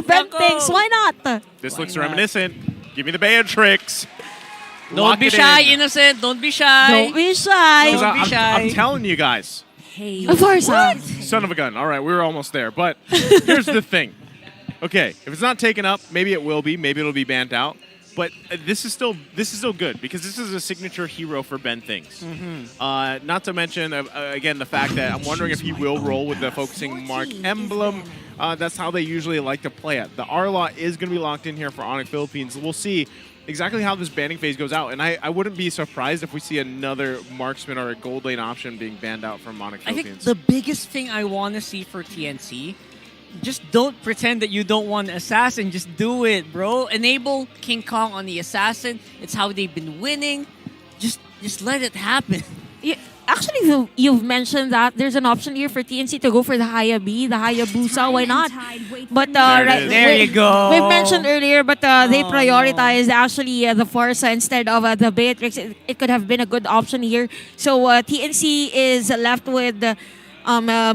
for Bentings. Why not? This looks reminiscent. Give me the Beatrix. Don't be shy, innocent. Don't be shy. Don't be shy. Don't be shy. I'm telling you guys. Hey. Of course, Son of a gun. All right, we were almost there. But here's the thing. Okay, if it's not taken up, maybe it will be. Maybe it'll be banned out. But this is still good because this is a signature hero for Ben Things. Not to mention, again, the fact that I'm wondering if he will roll with the focusing mark emblem. That's how they usually like to play it. The R-Lot is going to be locked in here for ONIC Philippines. We'll see exactly how this banning phase goes out. And I wouldn't be surprised if we see another marksman or a gold lane option being banned out from ONIC Philippines. I think the biggest thing I want to see for TNC, just don't pretend that you don't want Assassin. Just do it, bro. Enable King Kong on the Assassin. It's how they've been winning. Just let it happen. Yeah, actually, you've mentioned that there's an option here for TNC to go for the Hayabi, the Hayabusa. Why not? But There you go. We've mentioned earlier, but they prioritized actually the Forza instead of the Beatrix. It could have been a good option here. So TNC is left with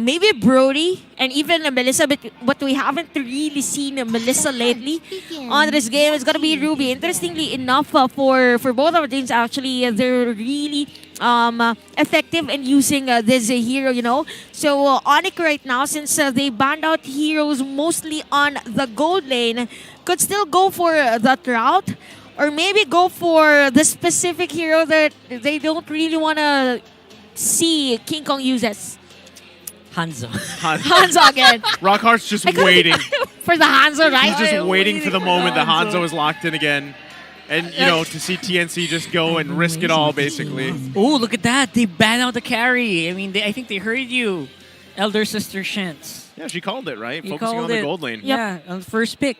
maybe Brody and even Melissa, but we haven't really seen Melissa lately on this game. It's going to be Ruby. Interestingly enough, for both our teams, actually, they're really effective in using this hero, you know. So ONIC right now, since they banned out heroes mostly on the gold lane, could still go for the route or maybe go for the specific hero that they don't really want to see King Kong uses. Hanzo. Hanzo again. Rockhart's just waiting. For the Hanzo, right? He's just waiting for the moment that Hanzo is locked in again. And, you know, to see TNC just go and risk it all, basically. Oh, look at that. They banned out the carry. I mean, I think they heard you. Elder Sister Shantz. Yeah, she called it, right? You Focusing on the gold lane. Yeah, on the first pick.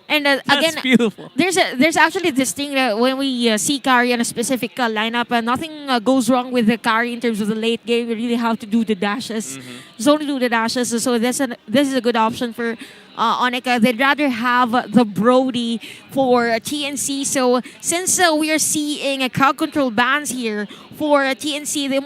And That's again, beautiful. there's actually this thing that when we see carry in a specific lineup, nothing goes wrong with the carry in terms of the late game. We really have to do the dashes. Just only do the dashes. So this is a good option for ONIC. They'd rather have the Brody for TNC. So since we are seeing a crowd control bans here for TNC, they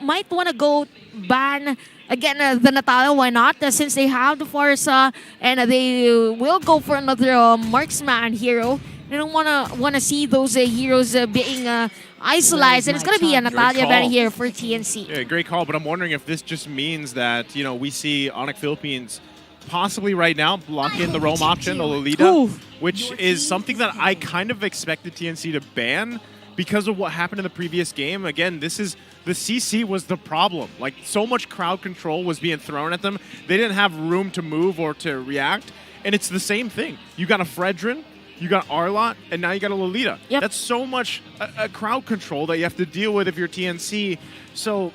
might want to go ban again the Natalia. Why not? Since they have the Forza and they will go for another marksman hero. They don't want to see those heroes being isolated. And it's going to be a Natalia ban here for TNC. Yeah, great call. But I'm wondering if this just means that, you know, we see ONIC Philippines possibly right now block in the roam option, the Lolita, which is something that I kind of expected TNC to ban because of what happened in the previous game. Again, the CC was the problem. Like, so much crowd control was being thrown at them. They didn't have room to move or to react. And it's the same thing. You got a Fredrin, you got R-Lot, and now you got a Lolita. Yep. That's so much a crowd control that you have to deal with if you're TNC. So,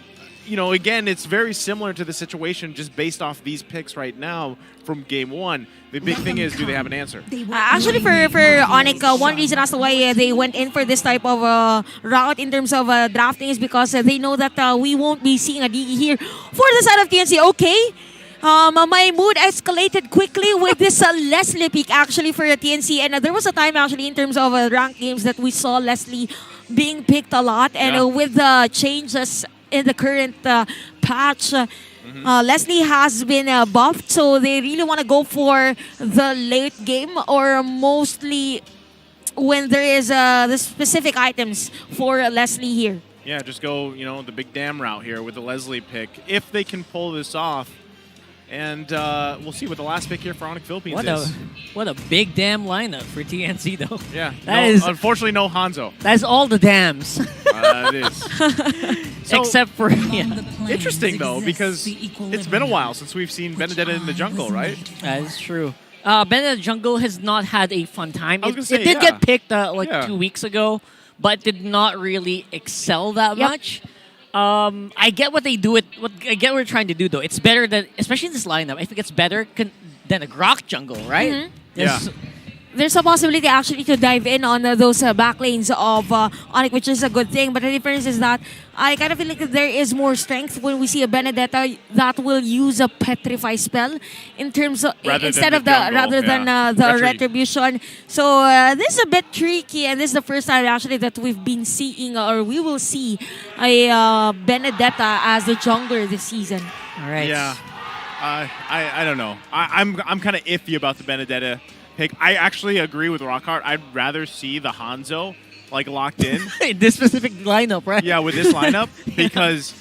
you know, again, it's very similar to the situation just based off these picks right now from game one. The big thing is, do they have an answer? Actually, for ONIC, one reason as to why they went in for this type of route in terms of drafting is because they know that we won't be seeing a DE here for the side of TNC. Okay. My mood escalated quickly with this Leslie pick actually for TNC. And there was a time actually in terms of ranked games that we saw Leslie being picked a lot. And with the changes in the current patch, Leslie has been buffed, so they really want to go for the late game or mostly when there is the specific items for Leslie here. Yeah, just go, you know, the big damn route here with the Leslie pick if they can pull this off. And we'll see what the last pick here for ONIC Philippines is. What a big damn lineup for TNC, though. Yeah, unfortunately no Hanzo. That's all the dams. It is. Except for... Interesting, though, because it's been a while since we've seen Benedetta in the jungle, right? That is true. Benedetta Jungle has not had a fun time. It did get picked 2 weeks ago, but did not really excel that much. I get what they do. I get what we're trying to do, though. It's better than, especially in this lineup, I think it's better than a Grok jungle, right? There's a possibility actually to dive in on those back lanes of ONIC, which is a good thing. But the difference is that I kind of feel like there is more strength when we see a Benedetta that will use a Petrify spell in terms of instead of the Retribution. So this is a bit tricky, and this is the first time actually that we've been seeing or we will see a Benedetta as the jungler this season. All right. Yeah. I don't know. I'm kind of iffy about the Benedetta pick. I actually agree with Rockhart. I'd rather see the Hanzo locked in. This specific lineup, right? Yeah, with this lineup because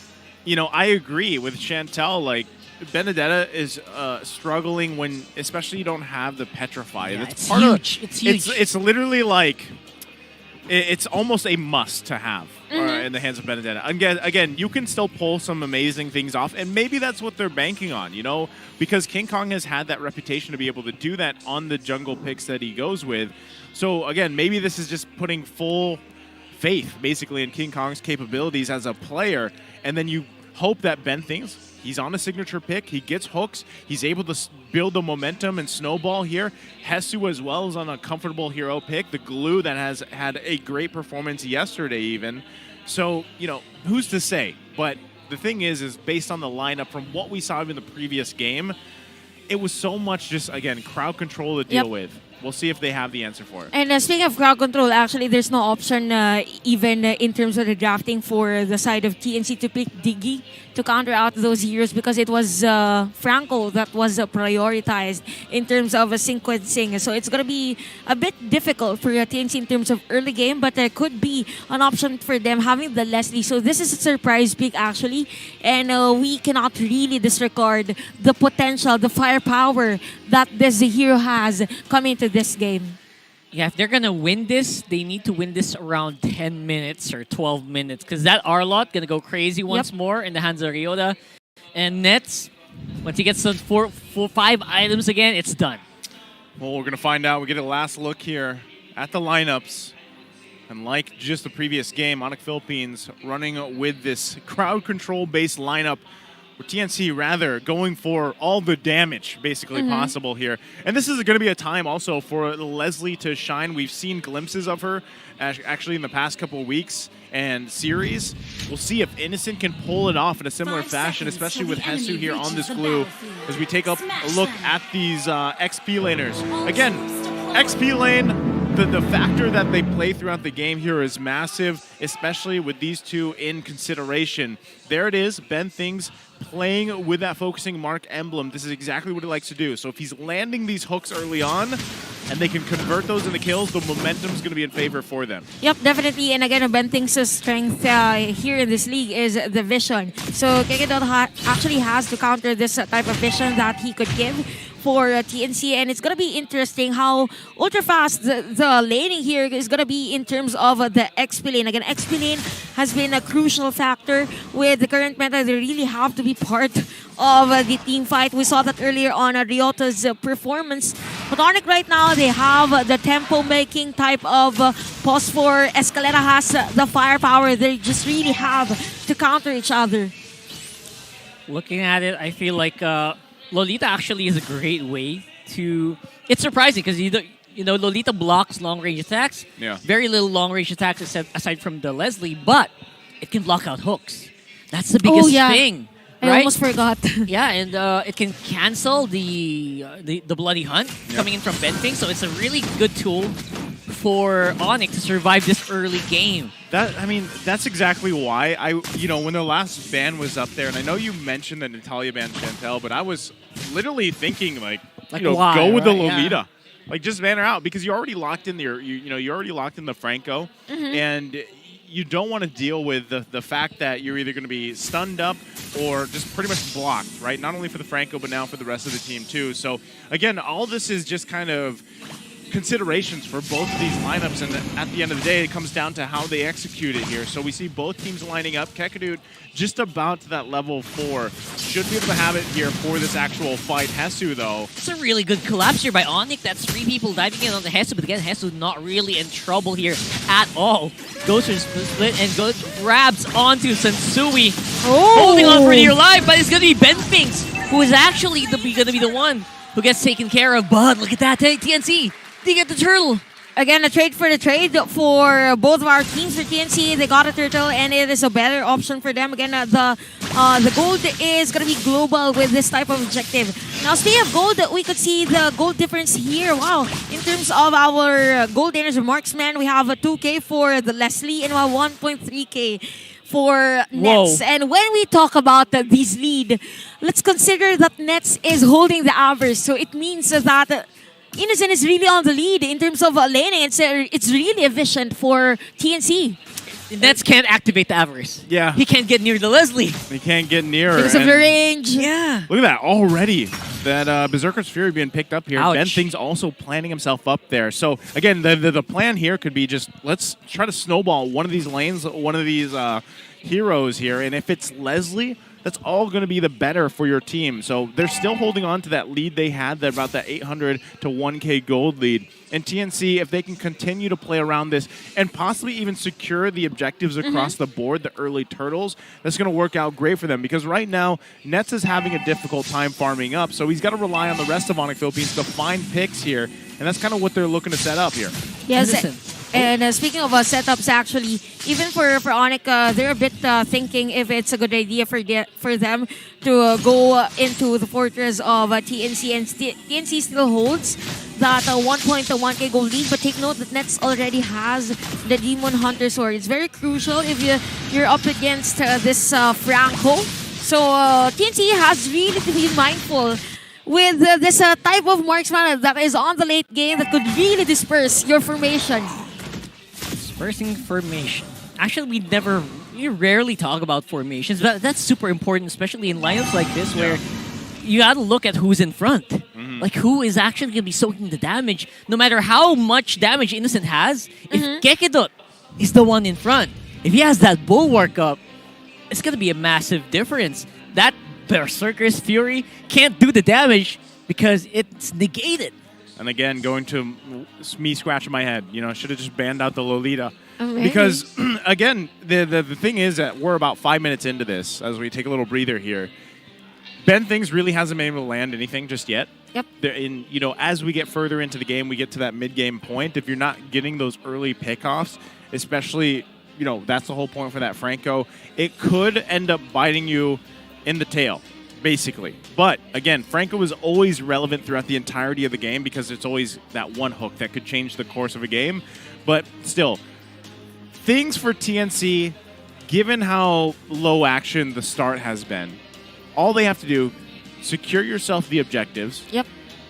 I agree with Chantel. Benedetta is struggling when, especially you don't have the Petrify. Yeah, That's it's part huge. Of, it's huge. It's literally it's almost a must to have in the hands of Benedetta. Again, you can still pull some amazing things off, and maybe that's what they're banking on, because King Kong has had that reputation to be able to do that on the jungle picks that he goes with. So again, maybe this is just putting full faith, basically, in King Kong's capabilities as a player, and then you hope that Ben thinks he's on a signature pick, he gets hooks, he's able to build the momentum and snowball here. Hesu as well is on a comfortable hero pick, the glue that has had a great performance yesterday even. So, who's to say? But the thing is based on the lineup from what we saw in the previous game, it was so much just, again, crowd control to deal with. We'll see if they have the answer for it. And speaking of crowd control, actually, there's no option even in terms of the drafting for the side of TNC to pick Diggy to counter out those heroes because it was Franco that was prioritized in terms of sequencing. So it's going to be a bit difficult for TNC in terms of early game, but there could be an option for them having the Leslie. So this is a surprise pick, actually. And we cannot really disregard the potential, the firepower that this hero has coming into this game. Yeah, if they're going to win this, they need to win this around 10 minutes or 12 minutes because that Arlot going to go crazy once more in the hands of Ryota. And Nets, once he gets those 5 items again, it's done. Well, we're going to find out. We get a last look here at the lineups. And like just the previous game, ONIC Philippines running with this crowd control-based lineup, with TNC rather going for all the damage basically possible here. And this is going to be a time also for Leslie to shine. We've seen glimpses of her actually in the past couple of weeks and series. We'll see if Innocent can pull it off in a similar fashion, especially with Hesu here on this glue as we take a look at these XP laners. Again, XP lane, the factor that they play throughout the game here is massive, especially with these two in consideration. There it is, Ben Things playing with that focusing mark emblem. This is exactly what he likes to do. So if he's landing these hooks early on and they can convert those into kills, the momentum's going to be in favor for them. Yep, definitely. And again, Ben Things' strength here in this league is the vision. So Kekidot actually has to counter this type of vision that he could give for TNC, and it's going to be interesting how ultra fast the laning here is going to be in terms of the XP lane. Again, XP lane has been a crucial factor with the current meta. They really have to be part of the team fight. We saw that earlier on Ryota's performance. But ONIC right now, they have the tempo-making type of pause for Escalera has the firepower. They just really have to counter each other. Looking at it, I feel like Lolita actually is a great way to... It's surprising because Lolita blocks long-range attacks. Yeah. Very little long-range attacks aside from the Leslie, but it can block out hooks. That's the biggest thing. I right? almost forgot. Yeah, and it can cancel the Bloody Hunt coming in from Benting, so it's a really good tool for ONIC to survive this early game. That's exactly why when the last ban was up there, and I know you mentioned the Natalia ban, Chantel, but I was literally thinking why, go with the Yeah. Lolita. Just ban her out because you already locked in you already locked in the Franco, and you don't want to deal with the fact that you're either going to be stunned up or just pretty much blocked, right? Not only for the Franco, but now for the rest of the team too. So again, all this is just kind of considerations for both of these lineups, and at the end of the day, it comes down to how they execute it here. So we see both teams lining up. Kekadut just about to that level 4. Should be able to have it here for this actual fight. Hesu, though. It's a really good collapse here by ONIC. That's 3 people diving in on the Hesu, but again, Hesu not really in trouble here at all. Goes for the split and grabs onto Sansui. Holding on for dear life, but it's going to be Ben Finks, who is actually going to be the one who gets taken care of. But look at that, TNC. They get the turtle. Again, a trade for the trade for both of our teams. For TNC, they got a turtle, and it is a better option for them. Again, the gold is going to be global with this type of objective. Now, speaking of gold, we could see the gold difference here. Wow. In terms of our gold gainers or marksman, we have a 2K for the Leslie and a 1.3K for Nets. And when we talk about this lead, let's consider that Nets is holding the average. So it means that Innocent is really on the lead in terms of laning. It's really efficient for TNC. Nets can't activate the Avarice. Yeah. He can't get near the Leslie. He can't get near. Because of the range. Yeah. Look at that already. That Berserker's Fury being picked up here. Ouch. Ben Thing's also planning himself up there. So, again, the plan here could be just let's try to snowball one of these lanes, one of these heroes here. And if it's Leslie, that's all going to be the better for your team. So they're still holding on to that lead they had, about that 800 to 1K gold lead. And TNC, if they can continue to play around this and possibly even secure the objectives across the board, the early turtles, that's going to work out great for them. Because right now, Nets is having a difficult time farming up. So he's got to rely on the rest of ONIC Philippines to find picks here. And that's kind of what they're looking to set up here. Yes. And speaking of setups, actually, even for ONIC, they're a bit thinking if it's a good idea for them to go into the fortress of TNC. And TNC still holds that 1.1K gold lead. But take note that Nets already has the Demon Hunter Sword. It's very crucial if you're up against this Franco. So TNC has really to be mindful with this type of marksman that is on the late game that could really disperse your formation. Dispersing formation. Actually, we rarely talk about formations, but that's super important, especially in lineups like this where you got to look at who's in front. Like, who is actually going to be soaking the damage, no matter how much damage Innocent has. If Gekidot is the one in front, if he has that bulwark up, it's going to be a massive difference. That Berserker's Fury can't do the damage because it's negated. And again, going to me scratching my head. You know, should have just banned out the Lolita. Maybe. Because, again, the thing is that we're about 5 minutes into this as we take a little breather here. Ben Things really hasn't been able to land anything just yet. Yep. As we get further into the game, we get to that mid-game point. If you're not getting those early pickoffs, especially, that's the whole point for that Franco, it could end up biting you in the tail, basically. But, again, Franco is always relevant throughout the entirety of the game because it's always that one hook that could change the course of a game. But still, things for TNC, given how low action the start has been, all they have to do, secure yourself the objectives. Yep.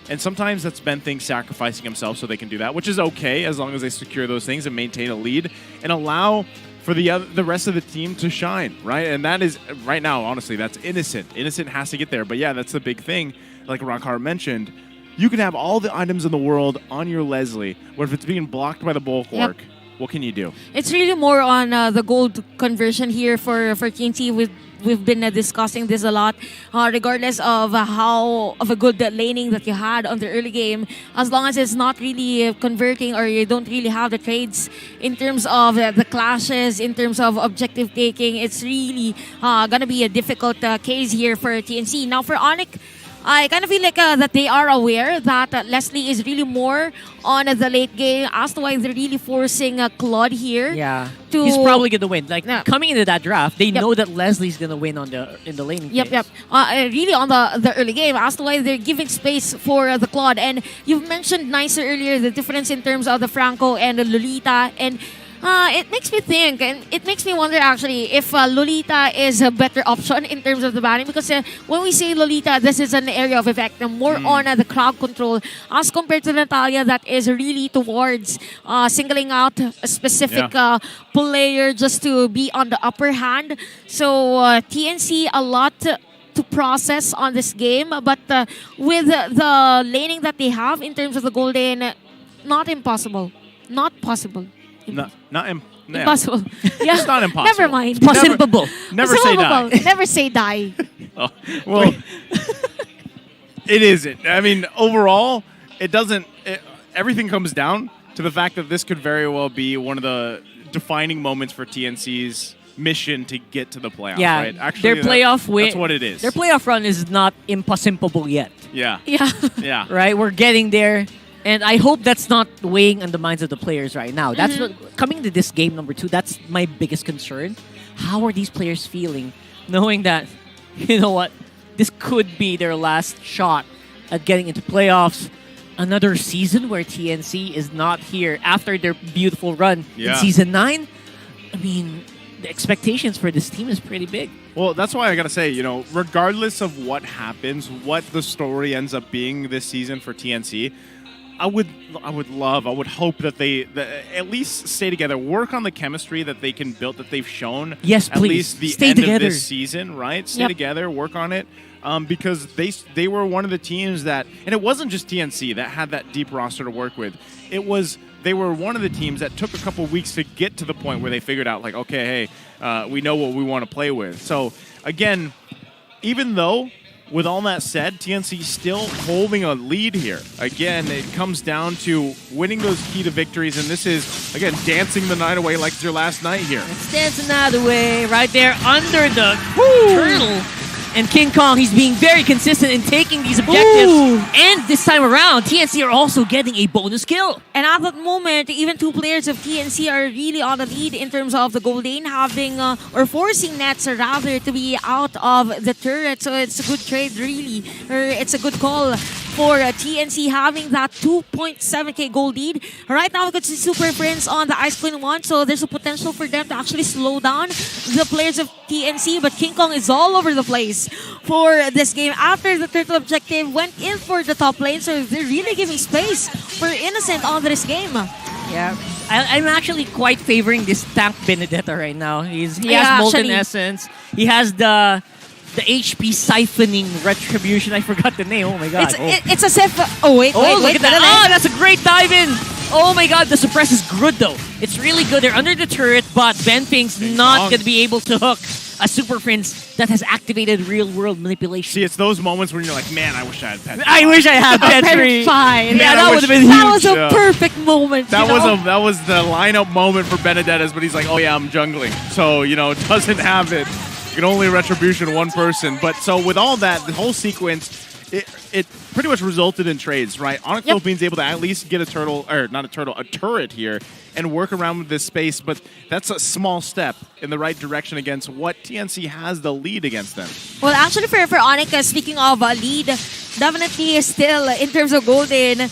And sometimes that's Ben Things sacrificing himself so they can do that, which is okay as long as they secure those things and maintain a lead and allow for the rest of the team to shine, right? And that is, right now, honestly, that's Innocent. Innocent has to get there. But yeah, that's the big thing. Like Rockhart mentioned, you can have all the items in the world on your Leslie, but if it's being blocked by the Bulwark, what can you do? It's really more on the gold conversion here for TNT. We've been discussing this a lot, regardless of how of a good laning that you had on the early game. As long as it's not really converting or you don't really have the trades in terms of the clashes, in terms of objective taking, it's really going to be a difficult case here for TNC. Now for ONIC, I kind of feel like that they are aware that Leslie is really more on the late game as to why they're really forcing Claude here. Yeah, to he's probably gonna win. Like coming into that draft, they know that Leslie's gonna win in the laning phase. Really on the early game as to why they're giving space for the Claude. And you've mentioned nicer earlier the difference in terms of the Franco and the Lolita, and it makes me think, and it makes me wonder actually if Lolita is a better option in terms of the banning, because when we say Lolita, this is an area of effect, more on the crowd control as compared to Natalia that is really towards singling out a specific player just to be on the upper hand. So TNC a lot to process on this game, but with the laning that they have in terms of the gold lane, not impossible. Not possible. Impossible. Yeah. It's not impossible. Never mind. Possible. Never say die. Never say die. Oh, well, it isn't. I mean, overall, it doesn't. Everything comes down to the fact that this could very well be one of the defining moments for TNC's mission to get to the playoffs. Yeah, right? Actually, their playoff win. That's what it is. Their playoff run is not impossible yet. Yeah. Yeah. Right, we're getting there. And I hope that's not weighing on the minds of the players right now. That's what coming to this game number 2. That's my biggest concern. How are these players feeling, knowing that, you know what, this could be their last shot at getting into playoffs? Another season where TNC is not here after their beautiful run in season 9. I mean, the expectations for this team is pretty big. Well, that's why I gotta say, regardless of what happens, what the story ends up being this season for TNC, I would hope that they at least stay together, work on the chemistry that they can build, that they've shown. Yes, at please. least the Stay end together. of this season, right? Stay together, work on it. Because they were one of the teams that, and it wasn't just TNC that had that deep roster to work with. They were one of the teams that took a couple weeks to get to the point where they figured out, like, okay, hey, we know what we want to play with. So, again, even though, with all that said, TNC still holding a lead here. Again, it comes down to winning those key to victories, and this is, again, dancing the night away like it's your last night here. Let's dance the night away right there under the turtle. And King Kong, he's being very consistent in taking these objectives. Ooh. And this time around, TNC are also getting a bonus kill. And at that moment, even two players of TNC are really on the lead in terms of the goal lane, having or forcing Nets rather to be out of the turret. So it's a good trade, really. Or it's a good call for TNC having that 2.7k goal lead. Right now, we could see Super Prince on the Ice Queen 1, so there's a potential for them to actually slow down the players of TNC. But King Kong is all over the place for this game. After the turtle objective, went in for the top lane, so they're really giving space for Innocent on this game. Yeah, I'm actually quite favoring this tank Benedetta right now. He has Molten actually. Essence. He has the HP siphoning retribution. I forgot the name. Oh my god. It's as if... Oh, wait, look wait. at that. Oh, that's a great dive in. Oh my god, the suppress is good though. It's really good. They're under the turret, but Benping's not going to be able to hook a Super Prince that has activated real-world manipulation. See, it's those moments when you're like, man, I wish I had Pet. I wish I had Petri. Fine. Yeah, that would have been huge. That was a perfect moment. That was the lineup moment for Benedettas, but he's like, oh yeah, I'm jungling. So, doesn't have it. You can only retribution one person. But so with all that, the whole sequence, it pretty much resulted in trades, right? ONIC Philippines able to at least get a turret here and work around with this space, but that's a small step in the right direction against what TNC has the lead against them. Well, actually, for ONIC, speaking of lead, definitely still in terms of golden,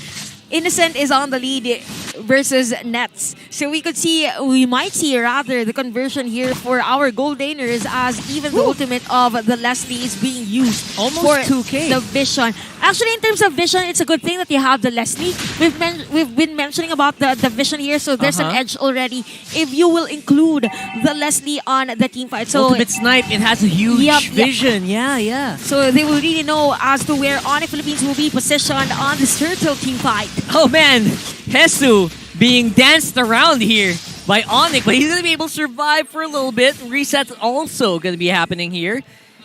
Innocent is on the lead versus Nets. So we might see rather the conversion here for our gold laners, as even the ultimate of the Leslie is being used almost for 2K. The Vision. Actually, in terms of Vision, it's a good thing that you have the Leslie. We've been mentioning about the Vision here, so there's an edge already if you will include the Leslie on the team fight. So ultimate snipe, it has a huge vision. Yeah. So they will really know as to where ONIC Philippines will be positioned on this turtle team fight. Oh man, Hesu being danced around here by ONIC, but he's going to be able to survive for a little bit. Reset's also going to be happening here.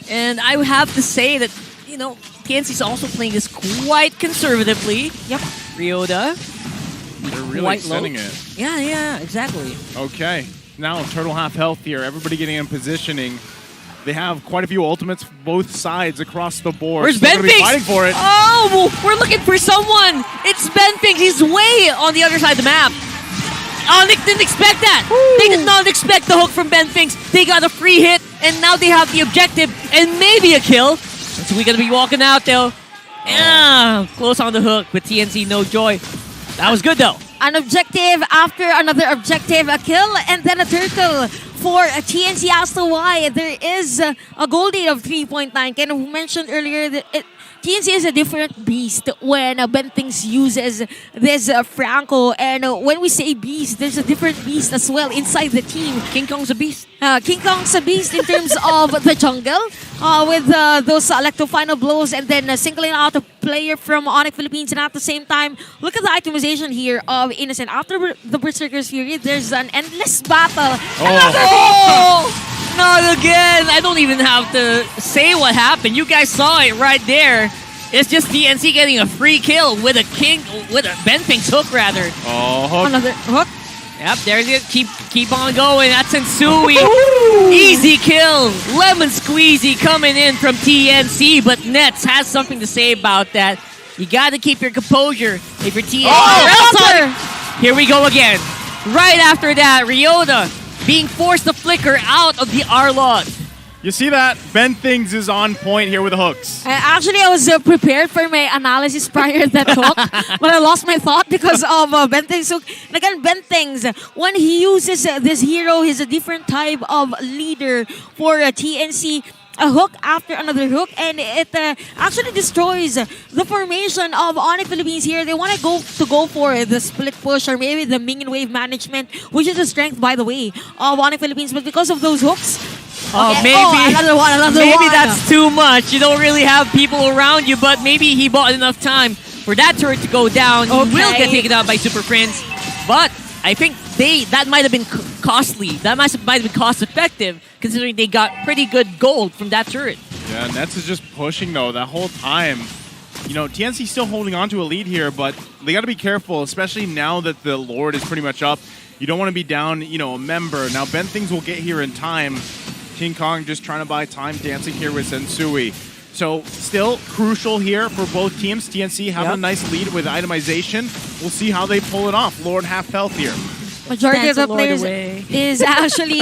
And I would have to say that, TNC's also playing this quite conservatively. Yep. Ryota. They're really extending it. Yeah, exactly. Okay. Now Turtle half health here. Everybody getting in positioning. They have quite a few ultimates both sides across the board. Where's so Benpix? Fighting for it. Oh, we're looking for someone. It's Benpix. He's way on the other side of the map. ONIC didn't expect that. Ooh. They did not expect the hook from Benpix. They got a free hit, and now they have the objective and maybe a kill. So we're going to be walking out, though. Yeah, close on the hook, but TNC no joy. That was good, though. An objective after another objective, a kill, and then a turtle for TNC as to why there is a goal lead of 3.9. Kind of mentioned earlier that TNC is a different beast when Bentings uses this Franco. And when we say beast, there's a different beast as well inside the team. King Kong's a beast. King Kong's a beast in terms of the jungle with those electro final blows and then singling out a player from ONIC Philippines. And at the same time, look at the itemization here of Innocent. After the Berserker's Fury, there's an endless battle. Oh, not again. I don't even have to say what happened. You guys saw it right there. It's just TNC getting a free kill with a Benping's hook, rather. Oh, hook. Another hook. Yep, there's it. Keep on going. That's Ensui. Easy kill. Lemon squeezy coming in from TNC, but Nets has something to say about that. You got to keep your composure if you're TNC. Here we go again. Right after that, Ryota being forced to flicker out of the Arlot. You see that? Ben Things is on point here with the hooks. Actually, I was prepared for my analysis prior to that hook, but I lost my thought because of Ben Things hook. And again, Ben Things, when he uses this hero, he's a different type of leader for TNC. A hook after another hook, and it actually destroys the formation of ONIC Philippines here. They want to go for the split push or maybe the minion wave management, which is a strength, by the way, of ONIC Philippines. But because of those hooks, maybe another one. Maybe that's too much. You don't really have people around you, but maybe he bought enough time for that turret to go down. He will get taken out by Super Prince, but I think that might have been costly. That might have been cost effective, considering they got pretty good gold from that turret. Yeah, Nets is just pushing though that whole time. You know, TNC still holding on to a lead here, but they got to be careful, especially now that the Lord is pretty much up. You don't want to be down, you know, a member. Now Ben Things will get here in time. King Kong just trying to buy time, dancing here with Sensui. So still crucial here for both teams. TNC having a nice lead with itemization. We'll see how they pull it off. Lord half health here. Majority of the players is actually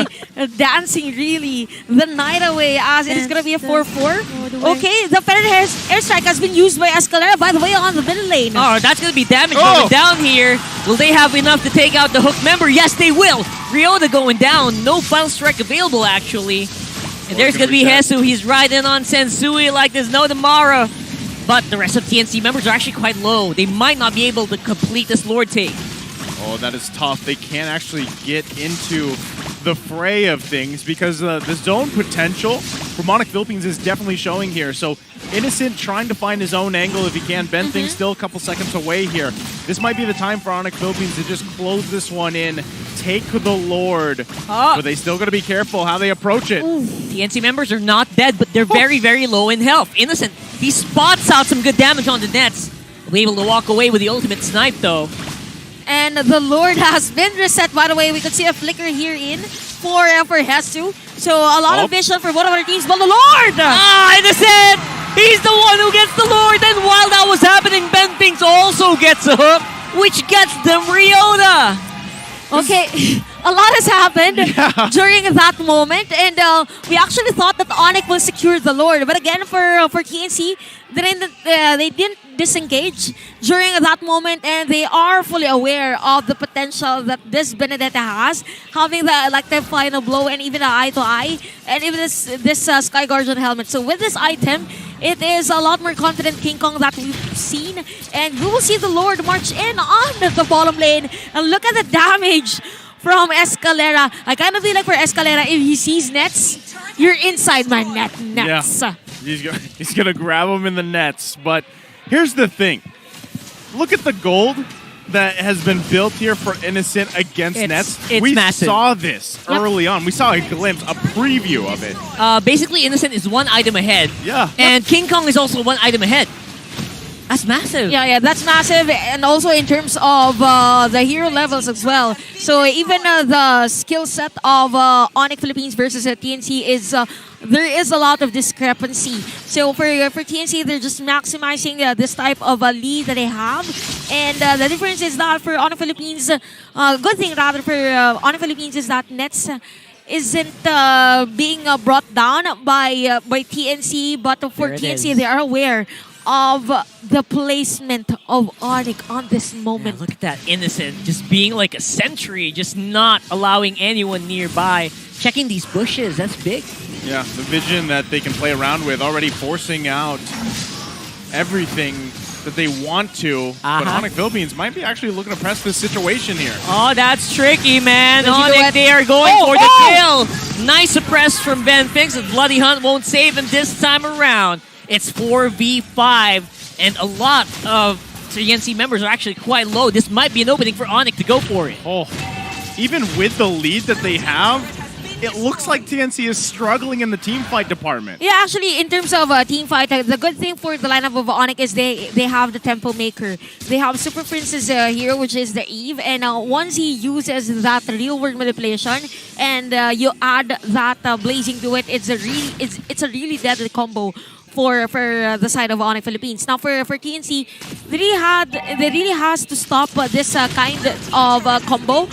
dancing really the night away, as it is going to be a 4-4. Okay, the Fenrir airstrike has been used by Escalera, by the way, on the middle lane. Oh, that's going to be damage going down here. Will they have enough to take out the hook member? Yes, they will. Ryota going down. No final strike available, actually. And there's going to be Hesu. He's riding on Sensui like there's no tomorrow. But the rest of TNC members are actually quite low. They might not be able to complete this Lord take. Oh, that is tough. They can't actually get into the fray of things because the zone potential for ONIC Philippines is definitely showing here. So Innocent trying to find his own angle if he can. Ben Things still a couple seconds away here. This might be the time for ONIC Philippines to just close this one in, take the Lord. But they still got to be careful how they approach it. TNC members are not dead, but they're very, very low in health. Innocent, he spots out some good damage on the Nets. Will be able to walk away with the ultimate snipe, though. And the Lord has been reset, by the way. We could see a flicker here in for Hesu. So a lot of vision for both of our teams. But the Lord! Innocent! He's the one who gets the Lord. And while that was happening, Ben Things also gets a hook, which gets them Ryota. Okay, a lot has happened during that moment. And we actually thought that ONIC will secure the Lord. But again, for TNC, they didn't disengage during that moment, and they are fully aware of the potential that this Benedetta has, having the final blow and even the eye to eye, and even this Sky Guardian helmet. So with this item, it is a lot more confident King Kong that we've seen, and we will see the Lord march in on the bottom lane. And look at the damage from Escalera. I kind of feel like for Escalera, if he sees nets, you're inside my nets. Yeah. He's gonna grab him in the nets, but here's the thing. Look at the gold that has been built here for Innocent against Nets. We massive. Saw this early on. We saw a glimpse, a preview of it. Basically, Innocent is one item ahead. Yeah. And King Kong is also one item ahead. That's massive. Yeah, that's massive. And also in terms of the hero levels as well. So even the skill set of ONIC Philippines versus TNC is... there is a lot of discrepancy. So for TNC, they're just maximizing this type of lead that they have. And the difference is that for ONIC Philippines, good thing rather for ONIC Philippines is that Nets isn't being brought down by TNC, but for TNC, they are aware of the placement of ONIC on this moment. Yeah, look at that Innocent just being like a sentry, just not allowing anyone nearby. Checking these bushes, that's big. Yeah, the vision that they can play around with, already forcing out everything that they want to. But ONIC Philippines might be actually looking to press this situation here. Oh, that's tricky, man. ONIC, they are going for the kill. Nice suppress from Ben Things. The Bloody Hunt won't save him this time around. It's 4v5, and a lot of TNC members are actually quite low. This might be an opening for ONIC to go for it. Oh, even with the lead that they have, it looks like TNC is struggling in the team fight department. Yeah, actually, in terms of team fight, the good thing for the lineup of ONIC is they have the Tempo Maker. They have Super Prince's hero, which is the Eve, and once he uses that real-world manipulation, and you add that blazing to it, it's a really deadly combo for the side of ONIC Philippines. Now for TNC, they really has to stop this kind of combo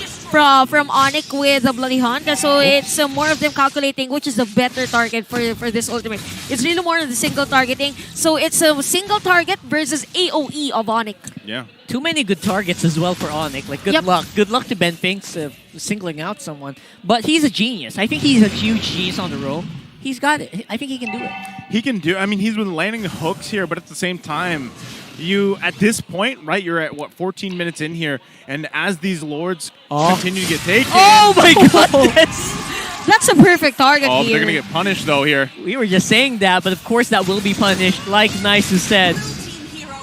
from ONIC with the Bloody Hunt. So it's more of them calculating which is the better target for this ultimate. It's really more of the single targeting. So it's a single target versus AoE of ONIC. Yeah. Too many good targets as well for ONIC. Like, good luck. Good luck to Ben Finks singling out someone. But he's a genius. I think he's a huge genius on the roam. He's got it. I think he can do it. He can do. I mean, he's been landing the hooks here, but at the same time, you at this point, right? You're at what 14 minutes in here, and as these lords continue to get taken. Oh my goodness! That's a perfect target here. They're gonna get punished though here. We were just saying that, but of course that will be punished, like Nice said.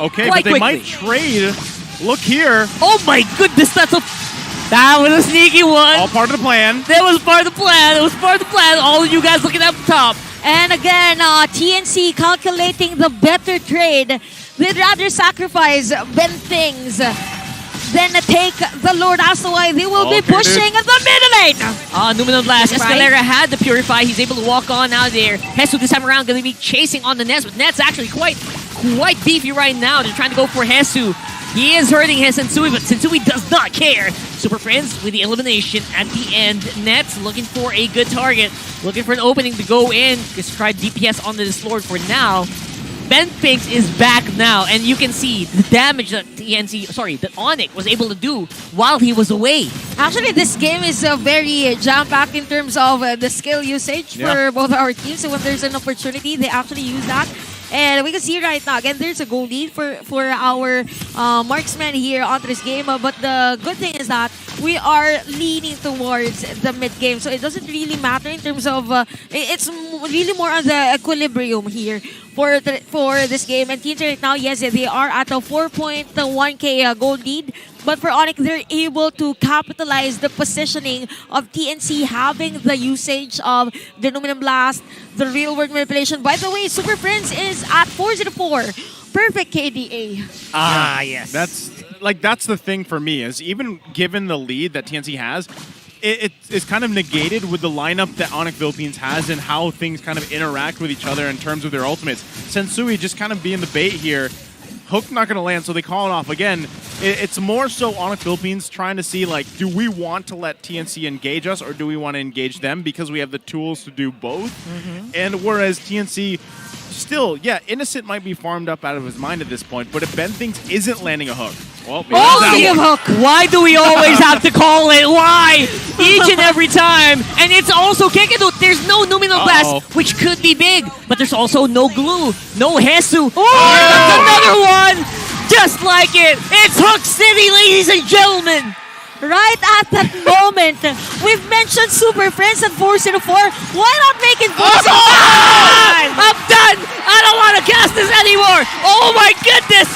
Okay, Quite but they quickly. might trade. Look here. Oh my goodness, that was a sneaky one. All part of the plan. That was part of the plan. It was part of the plan. All of you guys looking up top. And again, TNC calculating the better trade. They'd rather sacrifice Ben Things than take the Lord. That's why they will be pushing at the middle lane. Numinal Blast. That's Escalera had the Purify. He's able to walk on out there. Hesu this time around going to be chasing on the Nets, but Net's actually quite beefy right now. They're trying to go for Hesu. He is hurting his Sensui, but Sensui does not care. Super Friends with the elimination at the end. Nets looking for a good target. Looking for an opening to go in. Just try DPS onto this Lord for now. Ben Finks is back now, and you can see the damage that that ONIC was able to do while he was away. Actually, this game is very jam-packed in terms of the skill usage for both our teams. So when there's an opportunity, they actually use that. And we can see right now, again, there's a goal lead for our marksman here onto this game. But the good thing is that we are leaning towards the mid-game. So it doesn't really matter in terms of... it's really more on the equilibrium here for this game. And TNC right now, yes, they are at a 4.1k goal lead. But for ONIC, they're able to capitalize the positioning of TNC having the usage of the Numinum Blast, the real world manipulation. By the way, Super Friends is at 404. Perfect KDA. Yes. That's the thing for me, is even given the lead that TNC has, it's kind of negated with the lineup that ONIC Philippines has and how things kind of interact with each other in terms of their ultimates. Sensui just kind of being the bait here. Hook not going to land, so they call it off. Again, it's more so ONIC Philippines trying to see, like, do we want to let TNC engage us or do we want to engage them because we have the tools to do both? And whereas TNC still, Innocent might be farmed up out of his mind at this point, but if Ben Things isn't landing a hook, well, hook. Why do we always have to call it? Why? Each and every time. And it's also Kekidut. There's no Numinal Blast, which could be big, but there's also no glue, no Hesu. That's another one! Just like it. It's Hook City, ladies and gentlemen. Right at that moment, we've mentioned Super Friends at 404. Why not make it 405? I'm done! I don't want to cast this anymore! Oh my goodness!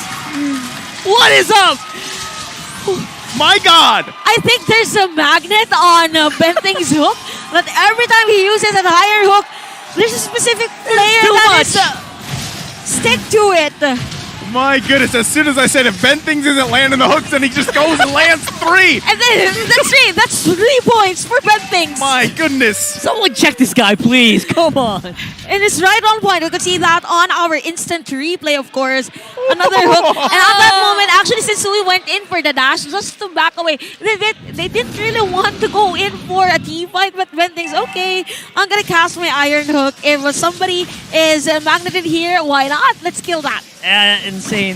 What is up? My God! I think there's a magnet on Ben Thing's hook that every time he uses a higher hook, there's a specific player that is stick to it. My goodness, as soon as I said if Ben Things isn't landing the hooks, then he just goes and lands 3. And then that's 3 points for Ben Things. My goodness. Someone check this guy, please. Come on. And it's right on point. We could see that on our instant replay, of course. Another hook. And at that moment, actually, Sensui went in for the dash just to back away. They didn't really want to go in for a team fight, but Ben thinks, okay, I'm going to cast my Iron Hook. If somebody is magneted here, why not? Let's kill that. Insane.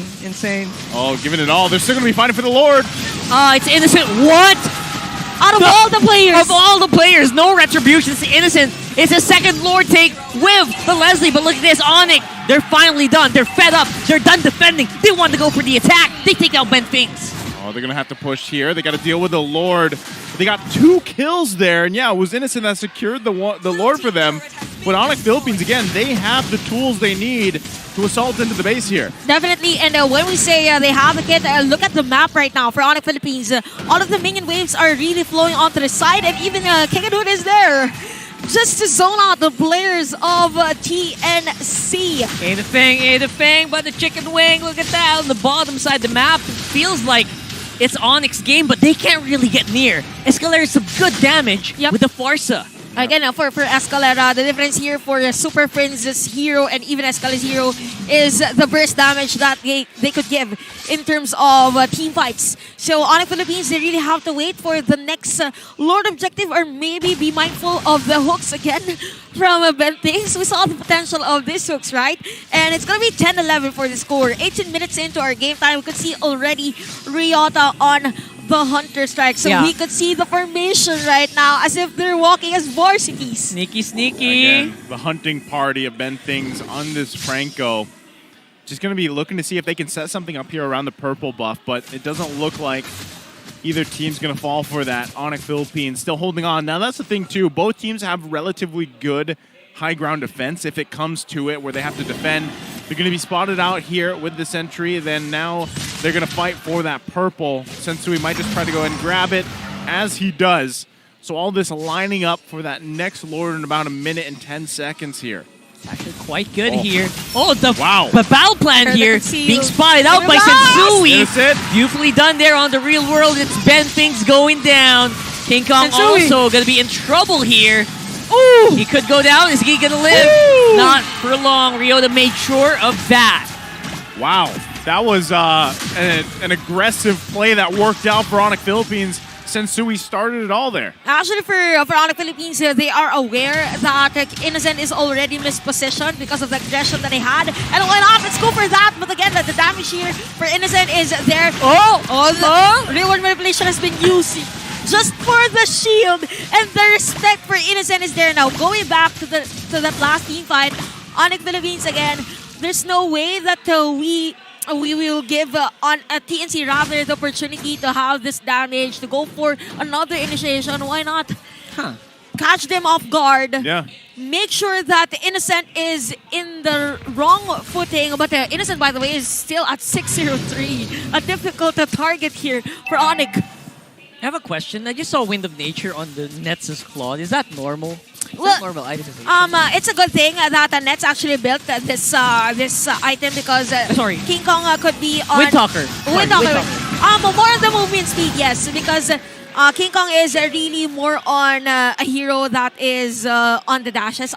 Oh, giving it all. They're still going to be fighting for the Lord. It's Innocent. What? Out of all the players. Of all the players, no retribution. It's Innocent. It's a second Lord take with the Leslie, but look at this, ONIC. They're finally done. They're fed up. They're done defending. They want to go for the attack. They take out Ben Finks. Oh, they're going to have to push here. They got to deal with the Lord. They got 2 kills there, and yeah, it was Innocent that secured the Lord for them. But ONIC Philippines, again, they have the tools they need to assault into the base here. Definitely, and when we say they have a kit, look at the map right now for ONIC Philippines. All of the minion waves are really flowing onto the side, and even Kekadut is there. Just to zone out the players of TNC. Ain't a thing, but the chicken wing, look at that on the bottom side of the map. It feels like it's ONIC's game, but they can't really get near. Escalator some good damage with the Farsa. Again, for Escalera, the difference here for Super Friends' hero and even Escala's hero is the burst damage that they could give in terms of team fights. So ONIC Philippines, they really have to wait for the next Lord objective, or maybe be mindful of the hooks again from Bentings. We saw the potential of these hooks, right? And it's going to be 10-11 for the score. 18 minutes into our game time, we could see already Ryota on the Hunter Strike. So we could see the formation right now as if they're walking as varsities. Sneaky, sneaky. Again, the hunting party of Ben Things on this Franco. Just going to be looking to see if they can set something up here around the purple buff, but it doesn't look like either team's going to fall for that. ONIC Philippines still holding on. Now, that's the thing, too. Both teams have relatively good high ground defense if it comes to it, where they have to defend. They're going to be spotted out here with the sentry. Then now they're going to fight for that purple. Sensui might just try to go ahead and grab it, as he does. So all this lining up for that next Lord in about 1 minute and 10 seconds here. It's actually quite good here. Oh, the wow. battle plan here being spotted out by Sensui. Beautifully done there on the real world. It's Ben Things going down. King Kong also going to be in trouble here. Ooh. He could go down. Is he going to live? Ooh. Not for long. Ryota made sure of that. Wow. That was an aggressive play that worked out for ONIC Philippines. Sensui started it all there. Actually, for ONIC Philippines, they are aware that Innocent is already mispositioned because of the aggression that they had. And why not? Let's go for that. But again, the damage here for Innocent is there. The reward manipulation has been used just for the shield, and the respect for Innocent is there now. Going back to that last team fight, ONIC Philippines again. There's no way that we will give on a TNC rather the opportunity to have this damage, to go for another initiation. Why not? Catch them off guard. Yeah. Make sure that Innocent is in the wrong footing. But Innocent, by the way, is still at 603. A difficult target here for ONIC. I have a question. I just saw Wind of Nature on the Nets' Claw. Is that normal? Normal itemization? It's a good thing that Nets actually built this item because King Kong could be on Wind Talker. More on the movement speed, yes, because King Kong is really more on a hero that is on the dashes,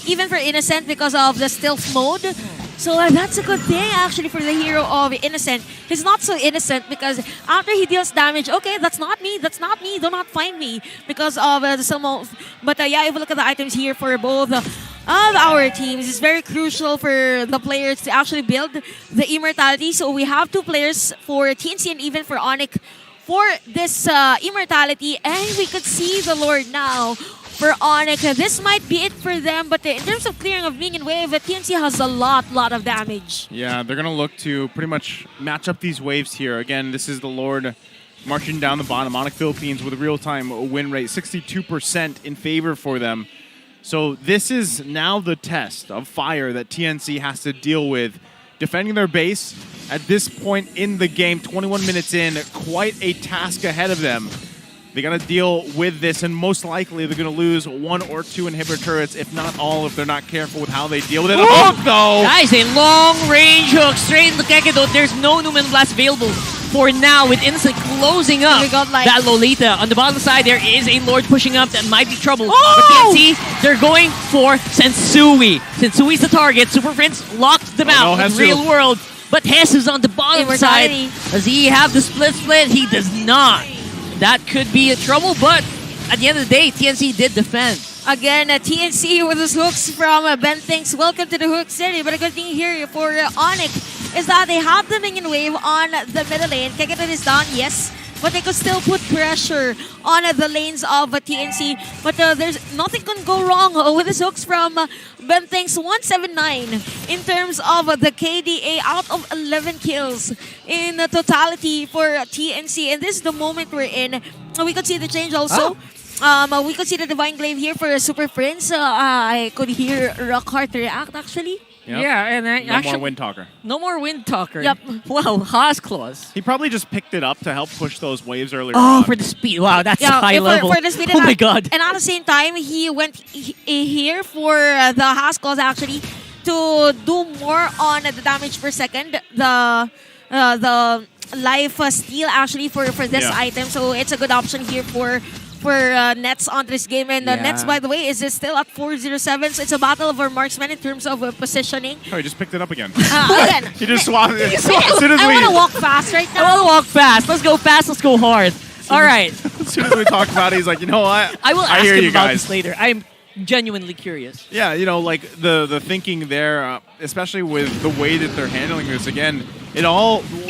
even for Innocent because of the stealth mode. So that's a good thing actually for the hero of Innocent. He's not so innocent because after he deals damage, okay, that's not me, do not find me because of the summon. But yeah, if we look at the items here for both of our teams, it's very crucial for the players to actually build the immortality. So we have 2 players for TNC and even for ONIC for this immortality, and we could see the Lord now. For ONIC, this might be it for them, but in terms of clearing of minion wave, TNC has a lot of damage. Yeah, they're going to look to pretty much match up these waves here. Again, this is the Lord marching down the bottom. ONIC Philippines with a real-time win rate, 62% in favor for them. So this is now the test of fire that TNC has to deal with. Defending their base at this point in the game, 21 minutes in, quite a task ahead of them. They got to deal with this, and most likely they're going to lose 1 or 2 inhibitor turrets, if not all, if they're not careful with how they deal with it. Hook, though! Guys, a long-range hook straight in the Keke. There's no Numen Blast available for now, with Innocent closing up that Lolita. On the bottom side, there is a Lord pushing up that might be trouble. But TNC, they're going for Sensui. Sensui's the target. Super Prince locked them out in real world. But Jesus on the bottom side. Does he have the split? He does not. That could be a trouble, but at the end of the day, TNC did defend. Again, TNC with his hooks from Ben Thinks. Welcome to the Hook City. But a good thing here for ONIC is that they have the minion wave on the middle lane. Keketen is down, yes, but they could still put pressure on the lanes of TNC. But there's nothing can go wrong with his hooks from Ben Thinks. 179 in terms of the KDA out of 11 kills in totality for TNC. And this is the moment we're in. We could see the change also. We could see the Divine Glaive here for Super Prince. I could hear Rockhart react actually. Yep. Yeah, and no more Wind Talker. No more Wind Talker. Yep. Wow, Haas Claws. He probably just picked it up to help push those waves earlier on. For the speed. Wow, that's high level. For the speed. Oh my god. And at the same time, he went here for the Haas Claws actually to do more on the damage per second. The life steal actually for this item. So it's a good option here for for Nets on this game. And Nets, by the way, is still at 4-0-7. So it's a battle of our marksmen in terms of positioning. Oh, he just picked it up again. Again. He just swapped it. I want to walk fast right now. I want to walk fast. Let's go fast. Let's go hard. All right. As soon as we talk about it, he's like, you know what? I will ask hear him you about guys. this later. I'm genuinely curious. Yeah, you know, like the thinking there, especially with the way that they're handling this. Again,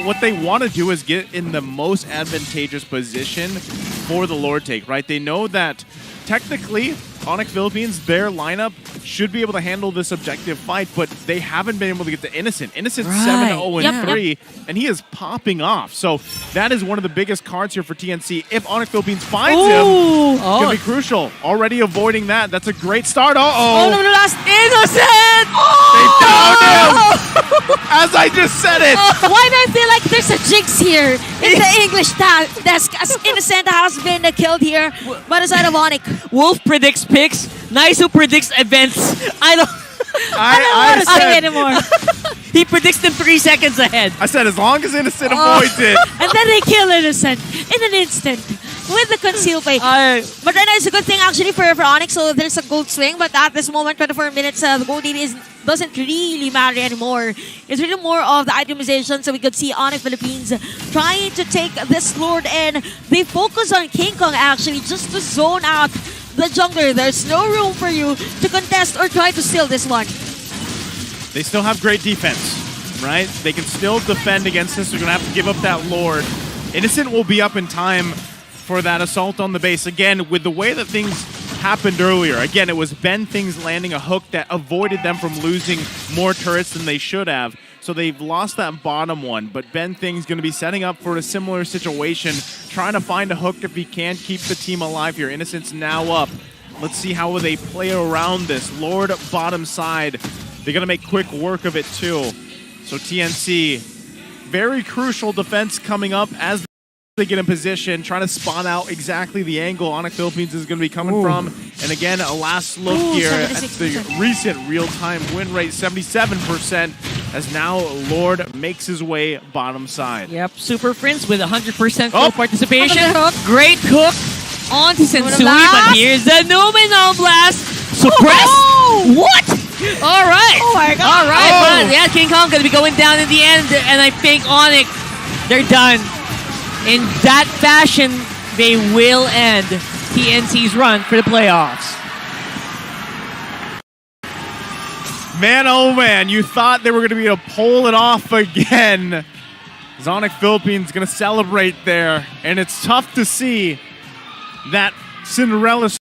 what they want to do is get in the most advantageous position for the Lord take, right? They know that technically ONIC Philippines, their lineup should be able to handle this objective fight, but they haven't been able to get to Innocent. Innocent's 7-0-3, and he is popping off. So that is one of the biggest cards here for TNC. If ONIC Philippines finds him, it's going to be crucial. Already avoiding that. That's a great start. Oh, no, last Innocent! They downed him! As I just said it! Why do I feel like there's a jinx here in the English desk as Innocent has been killed here by the side of ONIC? Wolf predicts picks. Nice who predicts events. I don't want to say anymore. He predicts them 3 seconds ahead. I said as long as Innocent avoids it. And then they kill Innocent in an instant with the conceal play. But right now it's a good thing actually for ONIC, so there's a gold swing. But at this moment, 24 minutes, the gold lead doesn't really matter anymore. It's really more of the itemization. So we could see ONIC Philippines trying to take this Lord, and they focus on King Kong actually just to zone out the jungler. There's no room for you to contest or try to steal this one. They still have great defense, right? They can still defend against this. They're going to have to give up that Lord. Innocent will be up in time for that assault on the base. Again, with the way that things happened earlier, again, it was Ben Things landing a hook that avoided them from losing more turrets than they should have. So they've lost that bottom one, but Ben Thing's going to be setting up for a similar situation, trying to find a hook if he can keep the team alive here. Innocent's now up. Let's see how they play around this. Lord bottom side. They're going to make quick work of it too. So TNC, very crucial defense coming up as they get in position, trying to spot out exactly the angle ONIC Philippines is going to be coming from. And again, a last look here at the recent real-time win rate, 77%, as now Lord makes his way bottom side. Yep, Super Prince with 100% full participation. Great hook onto Sensui, but here's the Numenal Blast. Suppress. What? All right. Oh my God. All right. But yeah, King Kong going to be going down in the end, and I think ONIC, they're done. In that fashion, they will end TNC's run for the playoffs. Man, oh man, you thought they were going to be able to pull it off again. ONIC Philippines going to celebrate there, and it's tough to see that Cinderella